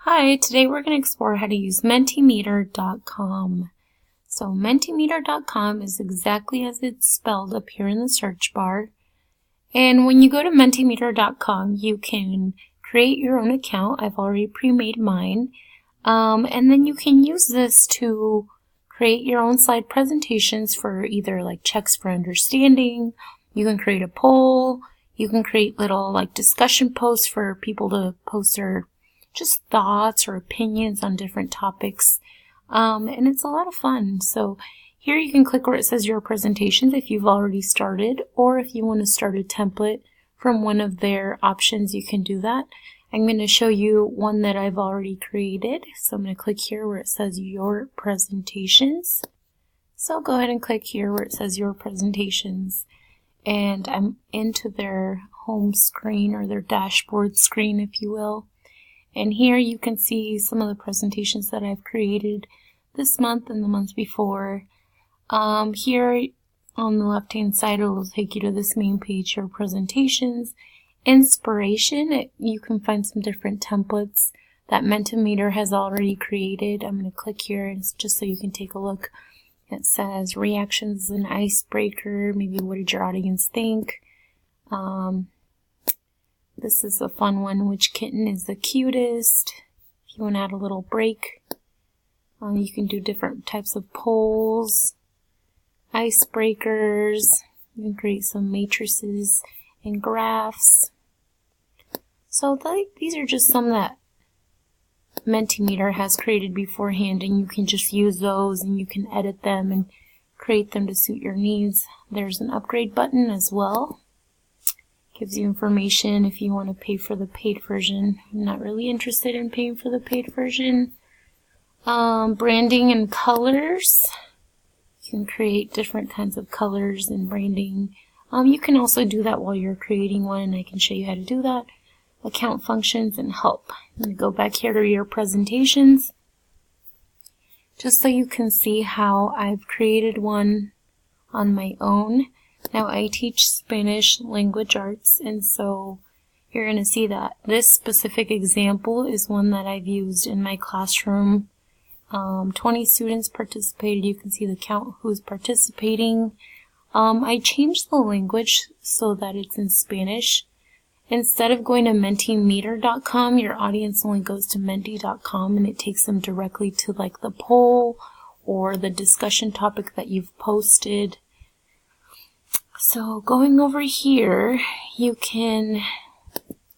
Hi, today we're going to explore how to use Mentimeter.com. So Mentimeter.com is exactly as it's spelled up here in the search bar. And when you go to Mentimeter.com, you can create your own account. I've already pre-made mine. And then you can use this to create your own slide presentations for either like checks for understanding. You can create a poll. You can create little discussion posts for people to post their just thoughts or opinions on different topics. And it's a lot of fun. So here you can click where it says your presentations if you've already started, or if you want to start a template from one of their options, you can do that. I'm going to show you one that I've already created. So I'm going to click here where it says your presentations. So go ahead and click here where it says your presentations. And I'm into their home screen or their dashboard screen, if you will. And here you can see some of the presentations that I've created this month and the month before. Here on the left hand side, it will take you to this main page, your presentations. Inspiration, you can find some different templates that Mentimeter has already created. I'm going to click here and just so you can take a look. It says reactions and icebreaker, maybe what did your audience think? This is a fun one, which kitten is the cutest. If you want to add a little break, you can do different types of polls, icebreakers. You can create some matrices and graphs. So these are just some that Mentimeter has created beforehand, and you can just use those and you can edit them and create them to suit your needs. There's an upgrade button as well. Gives you information if you want to pay for the paid version. I'm not really interested in paying for the paid version. Branding and colors. You can create different kinds of colors and branding. You can also do that while you're creating one, and I can show you how to do that. Account functions and help. I'm going to go back here to your presentations, just so you can see how I've created one on my own. Now I teach Spanish language arts, and so you're going to see that this specific example is one that I've used in my classroom. 20 students participated. You can see the count who's participating. I changed the language so that it's in Spanish. Instead of going to Mentimeter.com, your audience only goes to Menti.com, and it takes them directly to the poll or the discussion topic that you've posted. So going over here, you can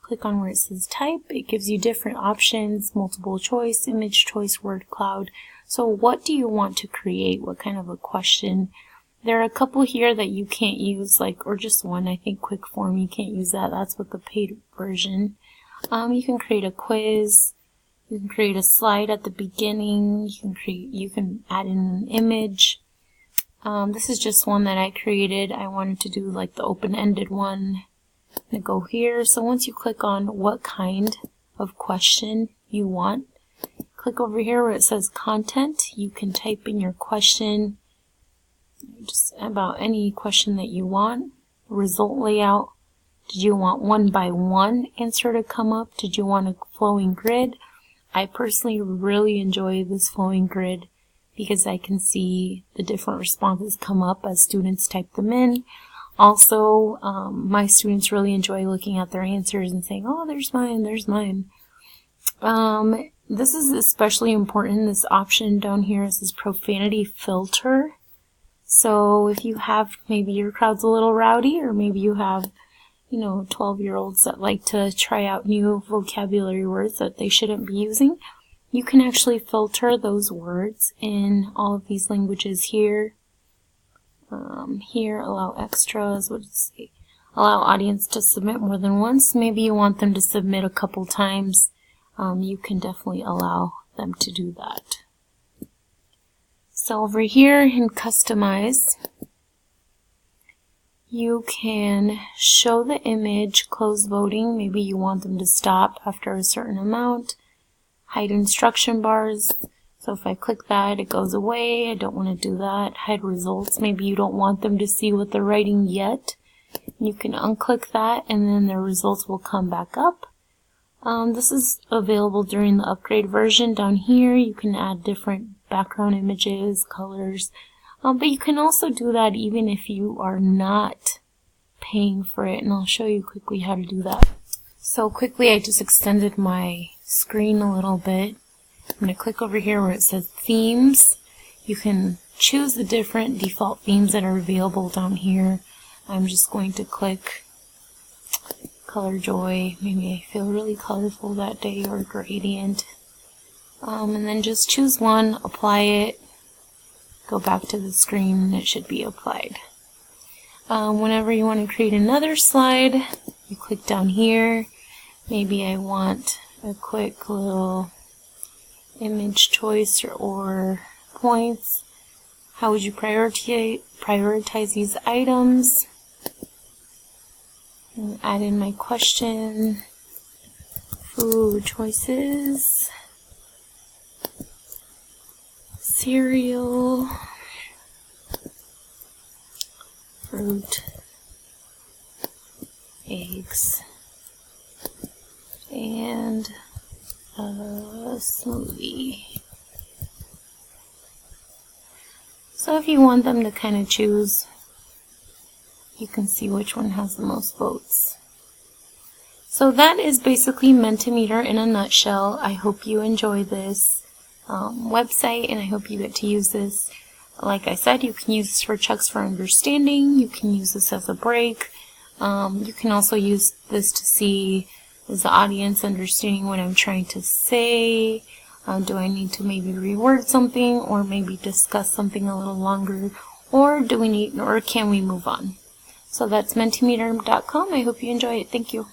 click on where it says type. It gives you different options: multiple choice, image choice, word cloud. So what do you want to create? What kind of a question? There are a couple here that you can't use, or just one. I think quick form, you can't use that. That's with the paid version. You can create a quiz. You can create a slide at the beginning. You can add in an image. This is just one that I created. I wanted to do the open-ended one. I'm going to go here. So once you click on what kind of question you want, click over here where it says content. You can type in your question, just about any question that you want. Result layout. Did you want one by one answer to come up? Did you want a flowing grid? I personally really enjoy this flowing grid because I can see the different responses come up as students type them in. Also, my students really enjoy looking at their answers and saying, oh, there's mine, there's mine. This is especially important, this option down here. It says profanity filter. So if you have, maybe your crowd's a little rowdy, or maybe you have 12-year-olds that like to try out new vocabulary words that they shouldn't be using, you can actually filter those words in all of these languages here. Here, allow extras. What does it say? Allow audience to submit more than once. Maybe you want them to submit a couple times. You can definitely allow them to do that. So over here in customize, you can show the image, close voting. Maybe you want them to stop after a certain amount. Hide instruction bars. So if I click that, it goes away. I don't want to do that. Hide results. Maybe you don't want them to see what they're writing yet. You can unclick that, and then the results will come back up. This is available during the upgrade version. Down here you can add different background images, colors, but you can also do that even if you are not paying for it, and I'll show you quickly how to do that. So quickly, I just extended my screen a little bit. I'm going to click over here where it says themes. You can choose the different default themes that are available down here. I'm just going to click Color Joy. Maybe I feel really colorful that day, or gradient. And then just choose one, apply it, go back to the screen, and it should be applied. Whenever you want to create another slide, you click down here. Maybe I want a quick little image choice or points. How would you prioritize these items? And add in my question, food choices, cereal, fruit, eggs, and a smoothie. So if you want them to kind of choose, you can see which one has the most votes. So that is basically Mentimeter in a nutshell. I hope you enjoy this website, and I hope you get to use this. Like I said, you can use this for checks for understanding. You can use this as a break. You can also use this to see, is the audience understanding what I'm trying to say? Do I need to maybe reword something, or maybe discuss something a little longer, or can we move on? So that's Mentimeter.com. I hope you enjoy it. Thank you.